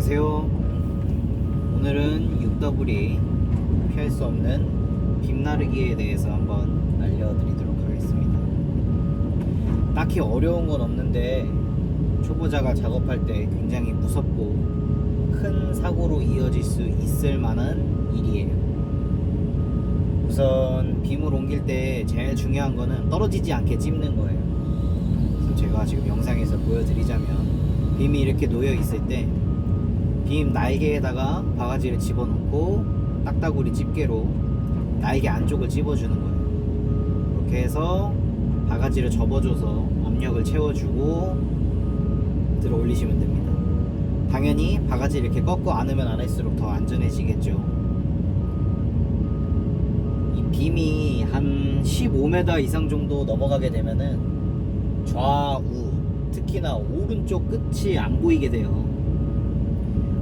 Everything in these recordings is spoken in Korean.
안녕하세요. 오늘은 6W이 피할 수 없는 빔 나르기에 대해서 한번 알려드리도록 하겠습니다. 딱히 어려운 건 없는데 초보자가 작업할 때 굉장히 무섭고 큰 사고로 이어질 수 있을 만한 일이에요. 우선 빔을 옮길 때 제일 중요한 거는 떨어지지 않게 찝는 거예요. 그래서 제가 지금 영상에서 보여드리자면 빔이 이렇게 놓여 있을 때 빔 날개에다가 바가지를 집어넣고 딱따구리 집게로 날개 안쪽을 집어주는 거예요. 이렇게 해서 바가지를 접어줘서 압력을 채워주고 들어 올리시면 됩니다. 당연히 바가지를 이렇게 꺾고 안으면 안을수록 더 안전해지겠죠. 이 빔이 한 15m 이상 정도 넘어가게 되면은 좌우 특히나 오른쪽 끝이 안 보이게 돼요.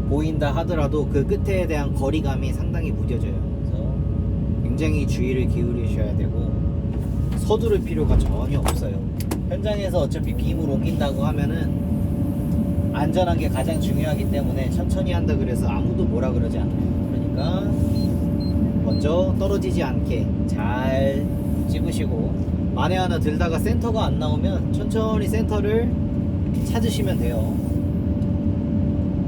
보인다 하더라도 그 끝에 대한 거리감이 상당히 무뎌져요. 그래서 굉장히 주의를 기울이셔야 되고 서두를 필요가 전혀 없어요. 현장에서 어차피 빔을 옮긴다고 하면은 안전한 게 가장 중요하기 때문에 천천히 한다 그래서 아무도 뭐라 그러지 않아요. 그러니까 먼저 떨어지지 않게 잘 찝으시고 만에 하나 들다가 센터가 안 나오면 천천히 센터를 찾으시면 돼요.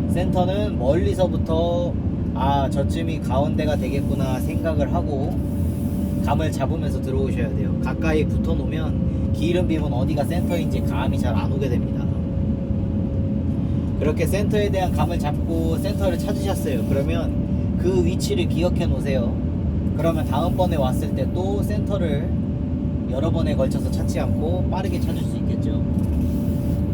센터는 멀리서부터 저쯤이 가운데가 되겠구나 생각을 하고 감을 잡으면서 들어오셔야 돼요. 가까이 붙어 놓으면 기름 빔은 어디가 센터인지 감이 잘 안 오게 됩니다. 그렇게 센터에 대한 감을 잡고 센터를 찾으셨어요. 그러면 그 위치를 기억해 놓으세요. 그러면 다음번에 왔을 때 또 센터를 여러 번에 걸쳐서 찾지 않고 빠르게 찾을 수 있겠죠.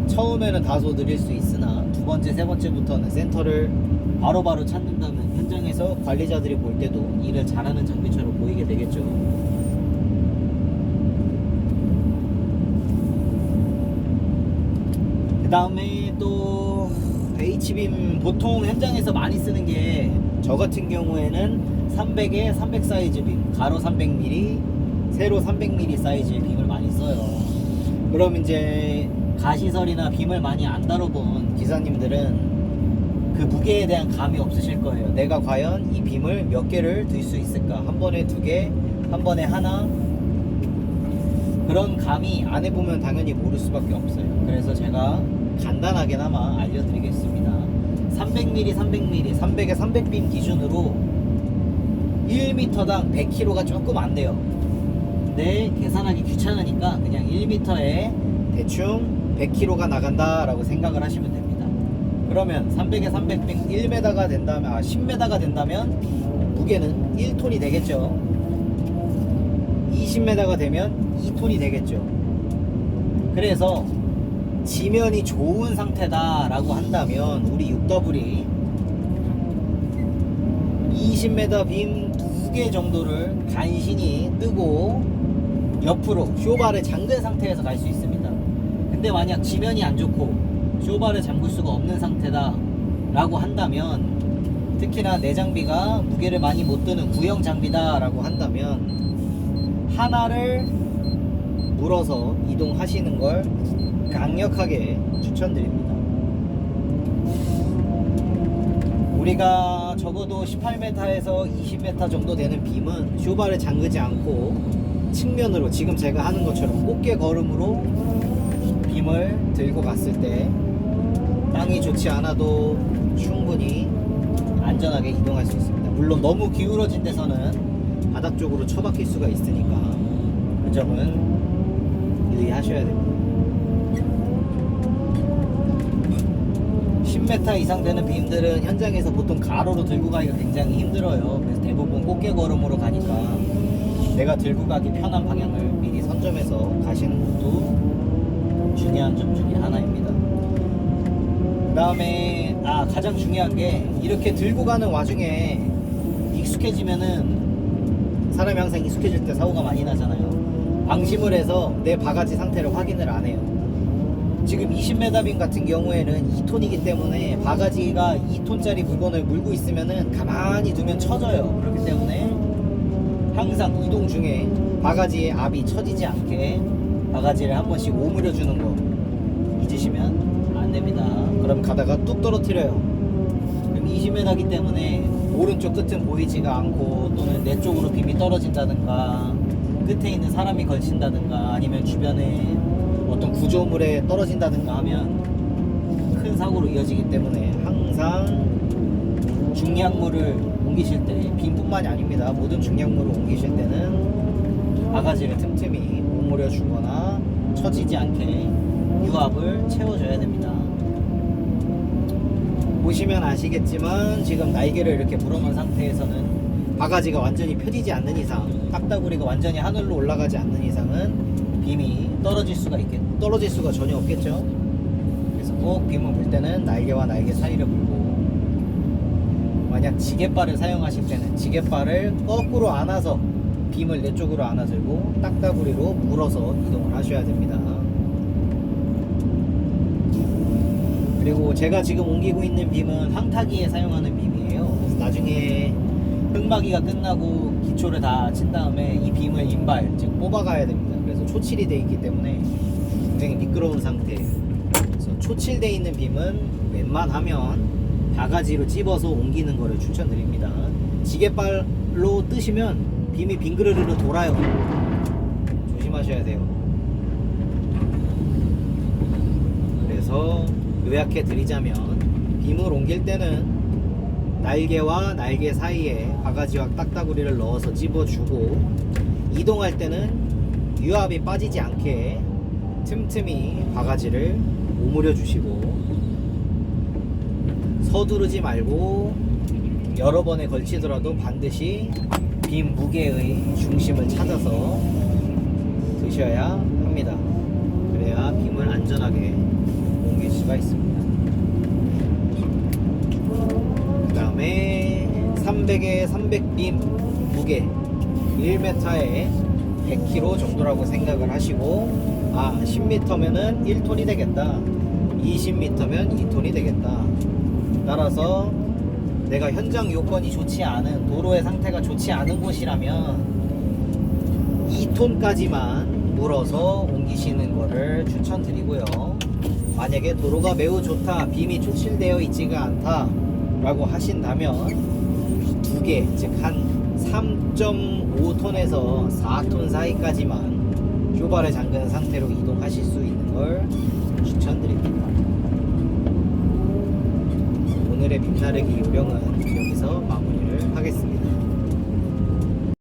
처음에는 다소 느릴 수 있으나 두 번째, 세 번째부터는 센터를 바로바로 찾는다면 현장에서 관리자들이 볼 때도 일을 잘하는 장비처럼 보이게 되겠죠. 그 다음에 또 H빔 보통 현장에서 많이 쓰는 게 저 같은 경우에는 300에 300 사이즈 빔, 가로 300mm, 세로 300mm 사이즈의 빔을 많이 써요. 그럼 이제 가시설이나 빔을 많이 안 다뤄본 기사님들은 그 무게에 대한 감이 없으실 거예요. 내가 과연 이 빔을 몇 개를 들 수 있을까? 한 번에 두 개, 한 번에 하나. 그런 감이 안 해보면 당연히 모를 수밖에 없어요. 그래서 제가 간단하게나마 알려드리겠습니다. 300mm, 300mm, 300에 300빔 기준으로 1m당 100kg가 조금 안 돼요. 근데 계산하기 귀찮으니까 그냥 1m에 대충 100kg가 나간다 라고 생각을 하시면 됩니다. 그러면 300에 300빙 1m가 된다면 10m가 된다면 무게는 1톤이 되겠죠. 20m가 되면 2톤이 되겠죠. 그래서 지면이 좋은 상태다 라고 한다면 우리 6W이 20m 빔 2개 정도를 간신히 뜨고 옆으로 쇼바를 잠근 상태에서 갈 수 있습니다. 근데 만약 지면이 안 좋고 쇼바를 잠글 수가 없는 상태다 라고 한다면, 특히나 내 장비가 무게를 많이 못 드는 구형 장비다 라고 한다면 하나를 물어서 이동하시는 걸 강력하게 추천드립니다. 우리가 적어도 18m에서 20m 정도 되는 빔은 쇼바를 잠그지 않고 측면으로 지금 제가 하는 것처럼 꽃게 걸음으로 빔을 들고 갔을 때 땅이 좋지 않아도 충분히 안전하게 이동할 수 있습니다. 물론 너무 기울어진 데서는 바닥 쪽으로 처박힐 수가 있으니까 그 점은 유의하셔야 됩니다. 10m 이상 되는 빔들은 현장에서 보통 가로로 들고 가기가 굉장히 힘들어요. 그래서 대부분 꽃게 걸음으로 가니까 내가 들고 가기 편한 방향을 미리 선점해서 가시는 것도 중요한 점 중에 하나입니다. 그 다음에 가장 중요한 게 이렇게 들고 가는 와중에 익숙해지면은 사람이 항상 익숙해질 때 사고가 많이 나잖아요. 방심을 해서 내 바가지 상태를 확인을 안 해요. 지금 20m 빔 같은 경우에는 2톤이기 때문에 바가지가 2톤짜리 물건을 물고 있으면은 가만히 두면 처져요. 그렇기 때문에 항상 이동 중에 바가지에 압이 처지지 않게 바가지를 한 번씩 오므려 주는 거 잊으시면 안 됩니다. 그럼 가다가 뚝 떨어뜨려요. 20m이기 때문에 오른쪽 끝은 보이지가 않고 또는 내 쪽으로 빔이 떨어진다든가 끝에 있는 사람이 걸친다든가 아니면 주변에 어떤 구조물에 떨어진다든가 하면 큰 사고로 이어지기 때문에 항상 중량물을 옮기실 때 빔뿐만이 아닙니다. 모든 중량물을 옮기실 때는 바가지를 틈틈이 오므려 주거나 처지지 않게 유압을 채워줘야 됩니다. 보시면 아시겠지만 지금 날개를 이렇게 물어놓은 상태에서는 바가지가 완전히 펴지지 않는 이상, 딱따구리가 완전히 하늘로 올라가지 않는 이상은 빔이 떨어질 수가 전혀 없겠죠. 그래서 꼭 빔을 물 때는 날개와 날개 사이를 물고, 만약 지게발을 사용하실 때는 지게발을 거꾸로 안아서 빔을 내 쪽으로 안아들고 딱따구리로 물어서 이동을 하셔야 됩니다. 그리고 제가 지금 옮기고 있는 빔은 황타기에 사용하는 빔이에요. 그래서 나중에 흙막이가 끝나고 기초를 다 친 다음에 이 빔을 인발, 즉 뽑아가야 됩니다. 그래서 초칠이 되어 있기 때문에 굉장히 미끄러운 상태예요. 그래서 초칠되어 있는 빔은 웬만하면 바가지로 찝어서 옮기는 거를 추천드립니다. 지게발로 뜨시면 빔이 빙그르르 돌아요. 조심하셔야 돼요. 그래서 요약해 드리자면 빔을 옮길 때는 날개와 날개 사이에 바가지와 딱따구리를 넣어서 찝어주고, 이동할 때는 유압이 빠지지 않게 틈틈이 바가지를 오므려 주시고, 서두르지 말고 여러 번에 걸치더라도 반드시 빔 무게의 중심을 찾아서 드셔야 합니다. 그래야 빔을 안전하게 옮길 수가 있습니다. 그 다음에 300에 300빔 무게 1m에 100kg 정도라고 생각을 하시고, 10m면은 1톤이 되겠다, 20m면 2톤이 되겠다. 따라서 내가 현장 요건이 좋지 않은, 도로의 상태가 좋지 않은 곳이라면 2톤까지만 물어서 옮기시는 거를 추천드리고요. 만약에 도로가 매우 좋다, 빔이 초칠되어 있지가 않다 라고 하신다면 2개, 즉 한 3.5톤에서 4톤 사이까지만 쇼발을 잠근 상태로 이동하실 수 있는 걸 추천드립니다. 오늘의 빔 나르기 요령은 여기서 마무리를 하겠습니다.